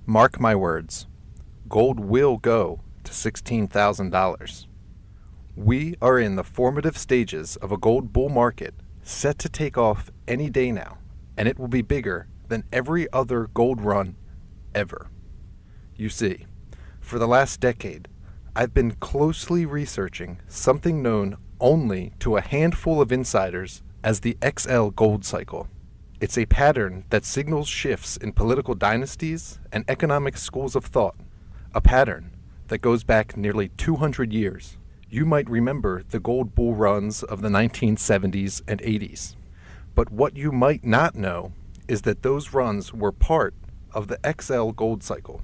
Mark my words, gold will go to $16,000. We are in the formative stages of a gold bull market set to take off any day now, and it will be bigger than every other gold run ever. You see, for the last decade, I've been closely researching something known only to a handful of insiders as the XL gold cycle. It's a pattern that signals shifts in political dynasties and economic schools of thought, a pattern that goes back nearly 200 years. You might remember the gold bull runs of the 1970s and 80s. But what you might not know is that those runs were part of the XL gold cycle.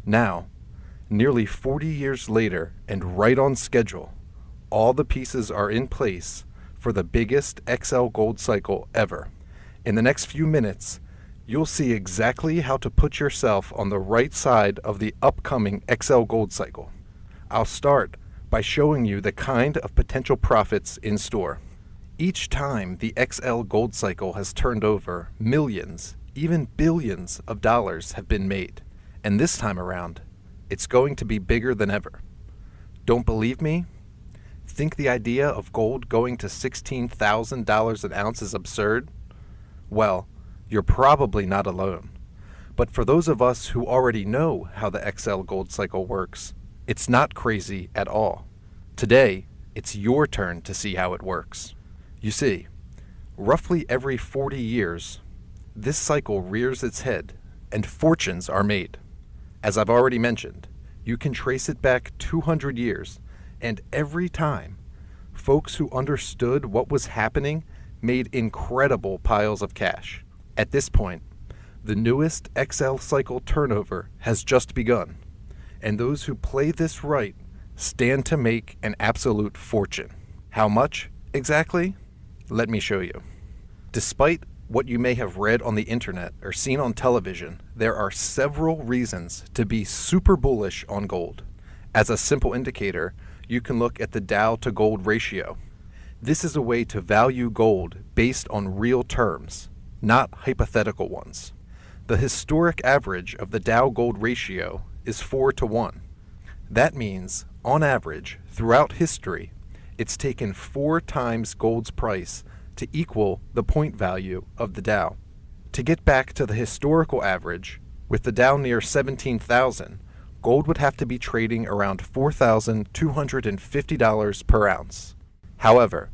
Now, nearly 40 years later and right on schedule, all the pieces are in place for the biggest XL gold cycle ever. In the next few minutes, you'll see exactly how to put yourself on the right side of the upcoming XL gold cycle. I'll start by showing you the kind of potential profits in store. Each time the XL gold cycle has turned over, millions, even billions of dollars have been made. And this time around, it's going to be bigger than ever. Don't believe me? Think the idea of gold going to $16,000 an ounce is absurd? Well, you're probably not alone. But for those of us who already know how the XL gold cycle works, it's not crazy at all. Today, it's your turn to see how it works. You see, roughly every 40 years, this cycle rears its head and fortunes are made. As I've already mentioned, you can trace it back 200 years, and every time, folks who understood what was happening made incredible piles of cash. At this point, the newest XL cycle turnover has just begun, and those who play this right stand to make an absolute fortune. How much exactly? Let me show you. Despite what you may have read on the internet or seen on television, there are several reasons to be super bullish on gold. As a simple indicator, you can look at the Dow to gold ratio. This is a way to value gold based on real terms, not hypothetical ones. The historic average of the Dow gold ratio is 4-to-1. That means, on average, throughout history, it's taken 4 times gold's price to equal the point value of the Dow. To get back to the historical average, with the Dow near 17,000, gold would have to be trading around $4,250 per ounce. However,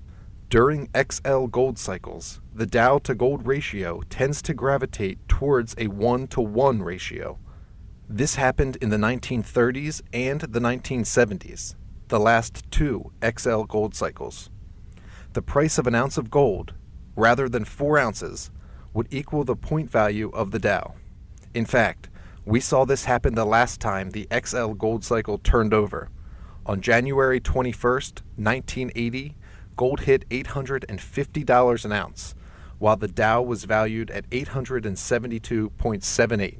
during XL gold cycles, the Dow to gold ratio tends to gravitate towards a 1-to-1 ratio. This happened in the 1930s and the 1970s, the last 2 XL gold cycles. The price of an ounce of gold, rather than 4 ounces, would equal the point value of the Dow. In fact, we saw this happen the last time the XL gold cycle turned over. On January 21st, 1980, gold hit $850 an ounce, while the Dow was valued at 872.78,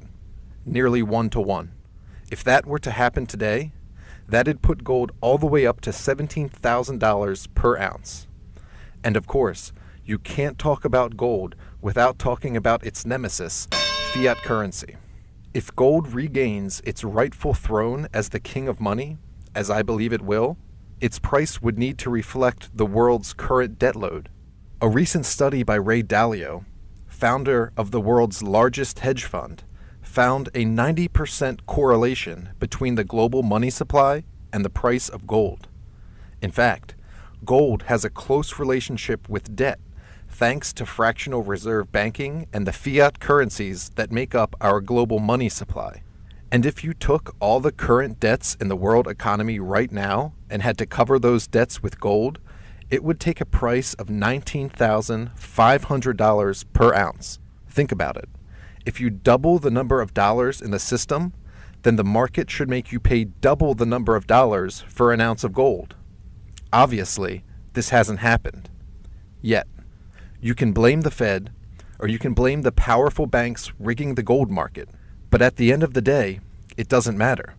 nearly 1-to-1. If that were to happen today, that'd put gold all the way up to $17,000 per ounce. And of course, you can't talk about gold without talking about its nemesis, fiat currency. If gold regains its rightful throne as the king of money, as I believe it will, its price would need to reflect the world's current debt load. A recent study by Ray Dalio, founder of the world's largest hedge fund, found a 90% correlation between the global money supply and the price of gold. In fact, gold has a close relationship with debt, thanks to fractional reserve banking and the fiat currencies that make up our global money supply. And if you took all the current debts in the world economy right now and had to cover those debts with gold, it would take a price of $19,500 per ounce. Think about it. If you double the number of dollars in the system, then the market should make you pay double the number of dollars for an ounce of gold. Obviously, this hasn't happened. Yet. You can blame the Fed, or you can blame the powerful banks rigging the gold market. But at the end of the day, it doesn't matter.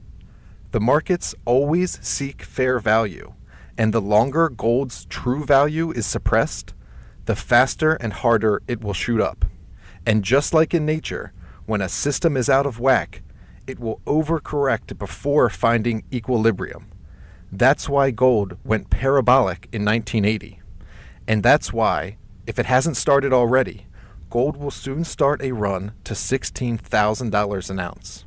The markets always seek fair value, and the longer gold's true value is suppressed, the faster and harder it will shoot up. And just like in nature, when a system is out of whack, it will overcorrect before finding equilibrium. That's why gold went parabolic in 1980. And that's why, if it hasn't started already, gold will soon start a run to $16,000 an ounce.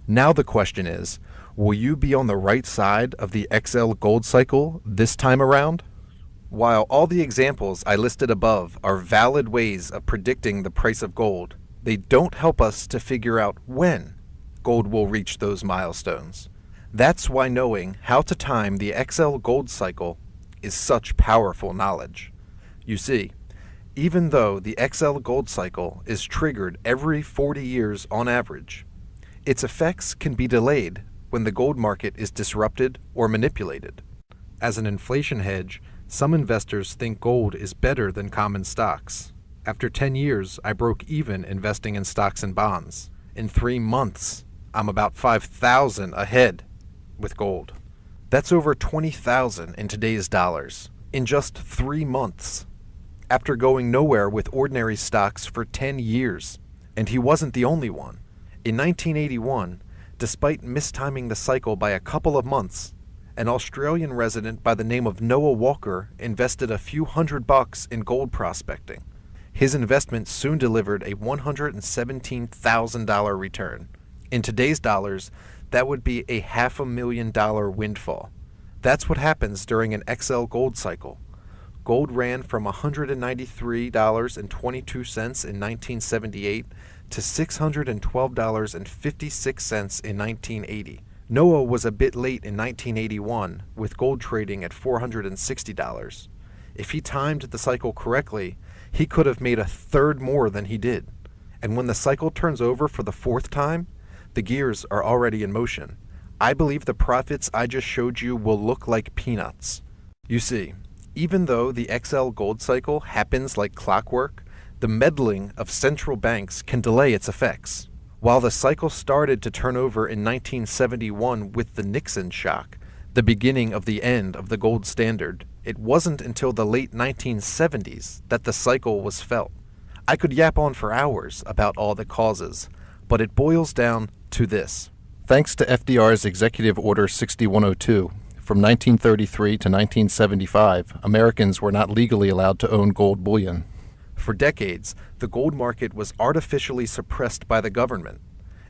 Now the question is, will you be on the right side of the XL gold cycle this time around? While all the examples I listed above are valid ways of predicting the price of gold, they don't help us to figure out when gold will reach those milestones. That's why knowing how to time the XL gold cycle is such powerful knowledge. You see, even though the XL gold cycle is triggered every 40 years on average, its effects can be delayed when the gold market is disrupted or manipulated. As an inflation hedge, some investors think gold is better than common stocks. After 10 years, I broke even investing in stocks and bonds. In 3 months, I'm about 5,000 ahead with gold. That's over 20,000 in today's dollars in just 3 months. After going nowhere with ordinary stocks for 10 years, and he wasn't the only one. In 1981, despite mistiming the cycle by a couple of months, an Australian resident by the name of Noah Walker invested a few $100 in gold prospecting. His investment soon delivered a $117,000 return. In today's dollars, that would be a $500,000 windfall. That's what happens during an XL gold cycle. Gold ran from $193.22 in 1978 to $612.56 in 1980. Noah was a bit late in 1981, with gold trading at $460. If he timed the cycle correctly, he could have made a third more than he did. And when the cycle turns over for the 4th time, the gears are already in motion. I believe the profits I just showed you will look like peanuts. You see, even though the XL gold cycle happens like clockwork, the meddling of central banks can delay its effects. While the cycle started to turn over in 1971 with the Nixon shock, the beginning of the end of the gold standard, it wasn't until the late 1970s that the cycle was felt. I could yap on for hours about all the causes, but it boils down to this. Thanks to FDR's Executive Order 6102, from 1933 to 1975, Americans were not legally allowed to own gold bullion. For decades, the gold market was artificially suppressed by the government,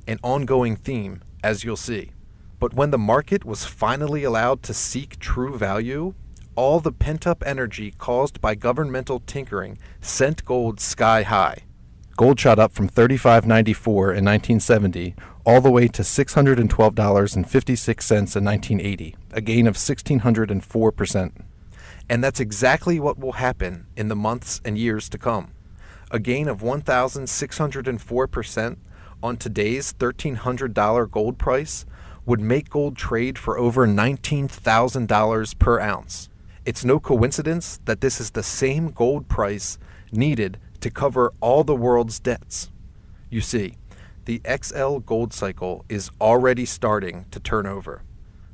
an ongoing theme, as you'll see. But when the market was finally allowed to seek true value, all the pent-up energy caused by governmental tinkering sent gold sky high. Gold shot up from $35.94 in 1970 all the way to $612.56 in 1980, a gain of 1,604%. And that's exactly what will happen in the months and years to come. A gain of 1,604% on today's $1,300 gold price would make gold trade for over $19,000 per ounce. It's no coincidence that this is the same gold price needed to cover all the world's debts. You see, the XL gold cycle is already starting to turn over.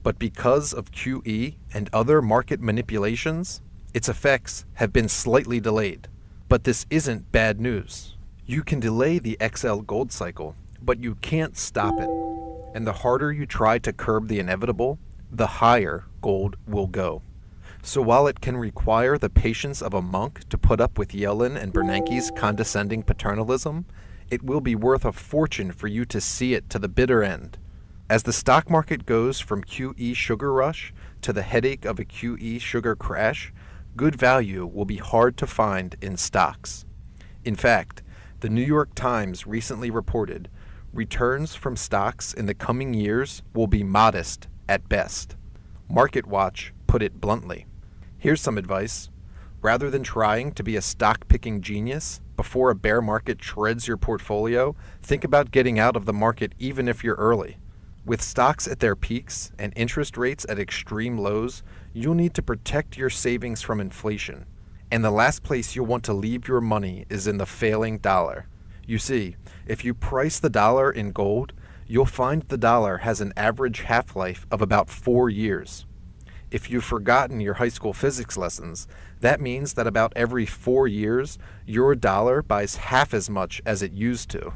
But because of QE and other market manipulations, its effects have been slightly delayed. But this isn't bad news. You can delay the XL gold cycle, but you can't stop it. And the harder you try to curb the inevitable, the higher gold will go. So while it can require the patience of a monk to put up with Yellen and Bernanke's condescending paternalism, it will be worth a fortune for you to see it to the bitter end. As the stock market goes from QE sugar rush to the headache of a QE sugar crash, good value will be hard to find in stocks. In fact, the New York Times recently reported returns from stocks in the coming years will be modest at best. MarketWatch put it bluntly. Here's some advice. Rather than trying to be a stock-picking genius before a bear market shreds your portfolio, think about getting out of the market even if you're early. With stocks at their peaks and interest rates at extreme lows, you'll need to protect your savings from inflation. And the last place you'll want to leave your money is in the failing dollar. You see, if you price the dollar in gold, you'll find the dollar has an average half-life of about 4 years. If you've forgotten your high school physics lessons, that means that about every 4 years, your dollar buys half as much as it used to.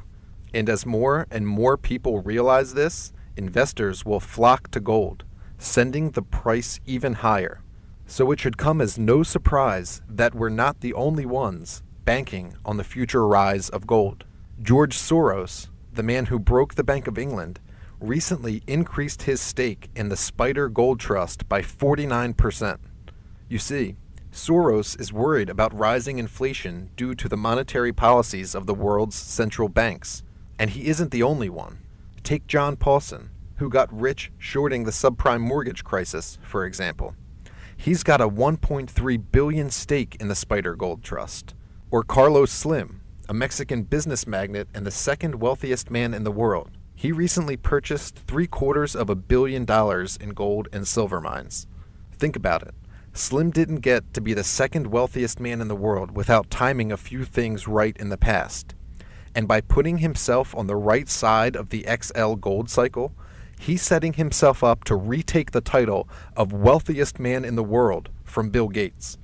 And as more and more people realize this, investors will flock to gold, sending the price even higher. So it should come as no surprise that we're not the only ones banking on the future rise of gold. George Soros, the man who broke the Bank of England, recently increased his stake in the Spider Gold Trust by 49%. You see, Soros is worried about rising inflation due to the monetary policies of the world's central banks. And he isn't the only one. Take John Paulson, who got rich shorting the subprime mortgage crisis, for example. He's got a $1.3 billion stake in the Spider Gold Trust. Or Carlos Slim, a Mexican business magnate and the second wealthiest man in the world. He recently purchased $750 million in gold and silver mines. Think about it. Slim didn't get to be the second wealthiest man in the world without timing a few things right in the past. And by putting himself on the right side of the XL gold cycle, he's setting himself up to retake the title of wealthiest man in the world from Bill Gates.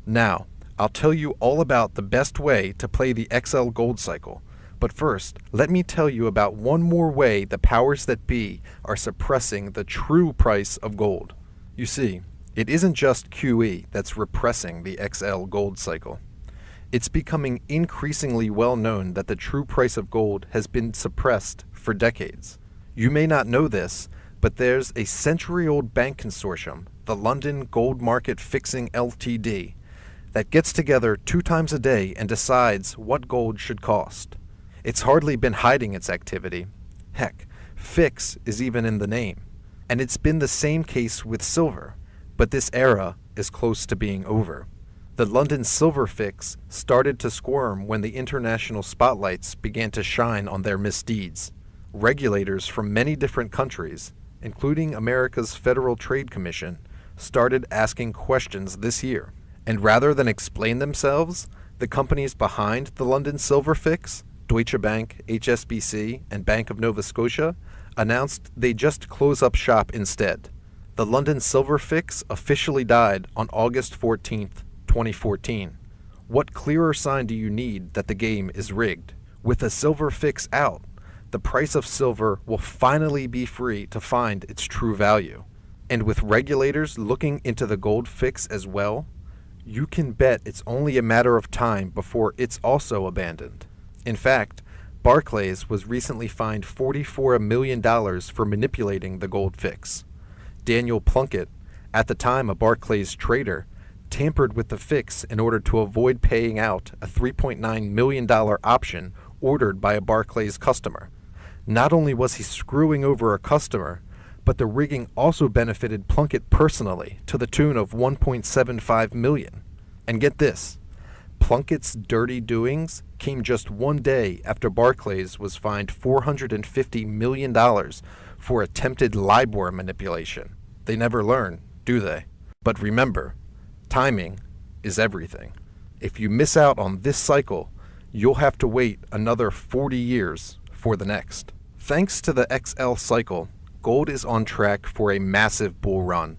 Now, I'll tell you all about the best way to play the XL gold cycle. But first, let me tell you about one more way the powers that be are suppressing the true price of gold. You see, it isn't just QE that's repressing the XL gold cycle. It's becoming increasingly well known that the true price of gold has been suppressed for decades. You may not know this, but there's a century-old bank consortium, the London Gold Market Fixing Ltd., that gets together 2 times a day and decides what gold should cost. It's hardly been hiding its activity. Heck, fix is even in the name. And it's been the same case with silver, but this era is close to being over. The London Silver Fix started to squirm when the international spotlights began to shine on their misdeeds. Regulators from many different countries, including America's Federal Trade Commission, started asking questions this year. And rather than explain themselves, the companies behind the London Silver Fix, Deutsche Bank, HSBC, and Bank of Nova Scotia, announced they'd just close up shop instead. The London Silver Fix officially died on August 14th, 2014. What clearer sign do you need that the game is rigged? With the Silver Fix out, the price of silver will finally be free to find its true value. And with regulators looking into the gold fix as well, you can bet it's only a matter of time before it's also abandoned. In fact, Barclays was recently fined $44 million for manipulating the gold fix. Daniel Plunkett, at the time a Barclays trader, tampered with the fix in order to avoid paying out a $3.9 million option ordered by a Barclays customer. Not only was he screwing over a customer, but the rigging also benefited Plunkett personally to the tune of $1.75 million. And get this, Plunkett's dirty doings came just one day after Barclays was fined $450 million for attempted LIBOR manipulation. They never learn, do they? But remember, timing is everything. If you miss out on this cycle, you'll have to wait another 40 years for the next. Thanks to the XL cycle, gold is on track for a massive bull run.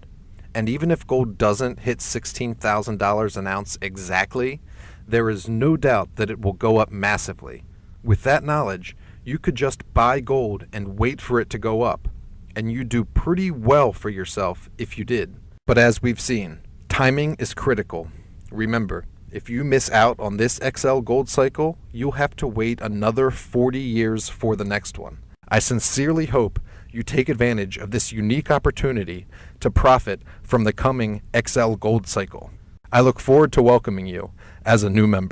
And even if gold doesn't hit $16,000 an ounce exactly, there is no doubt that it will go up massively. With that knowledge, you could just buy gold and wait for it to go up, and you'd do pretty well for yourself if you did. But as we've seen, timing is critical. Remember, if you miss out on this XL gold cycle, you'll have to wait another 40 years for the next one. I sincerely hope you take advantage of this unique opportunity to profit from the coming XL gold cycle. I look forward to welcoming you as a new member.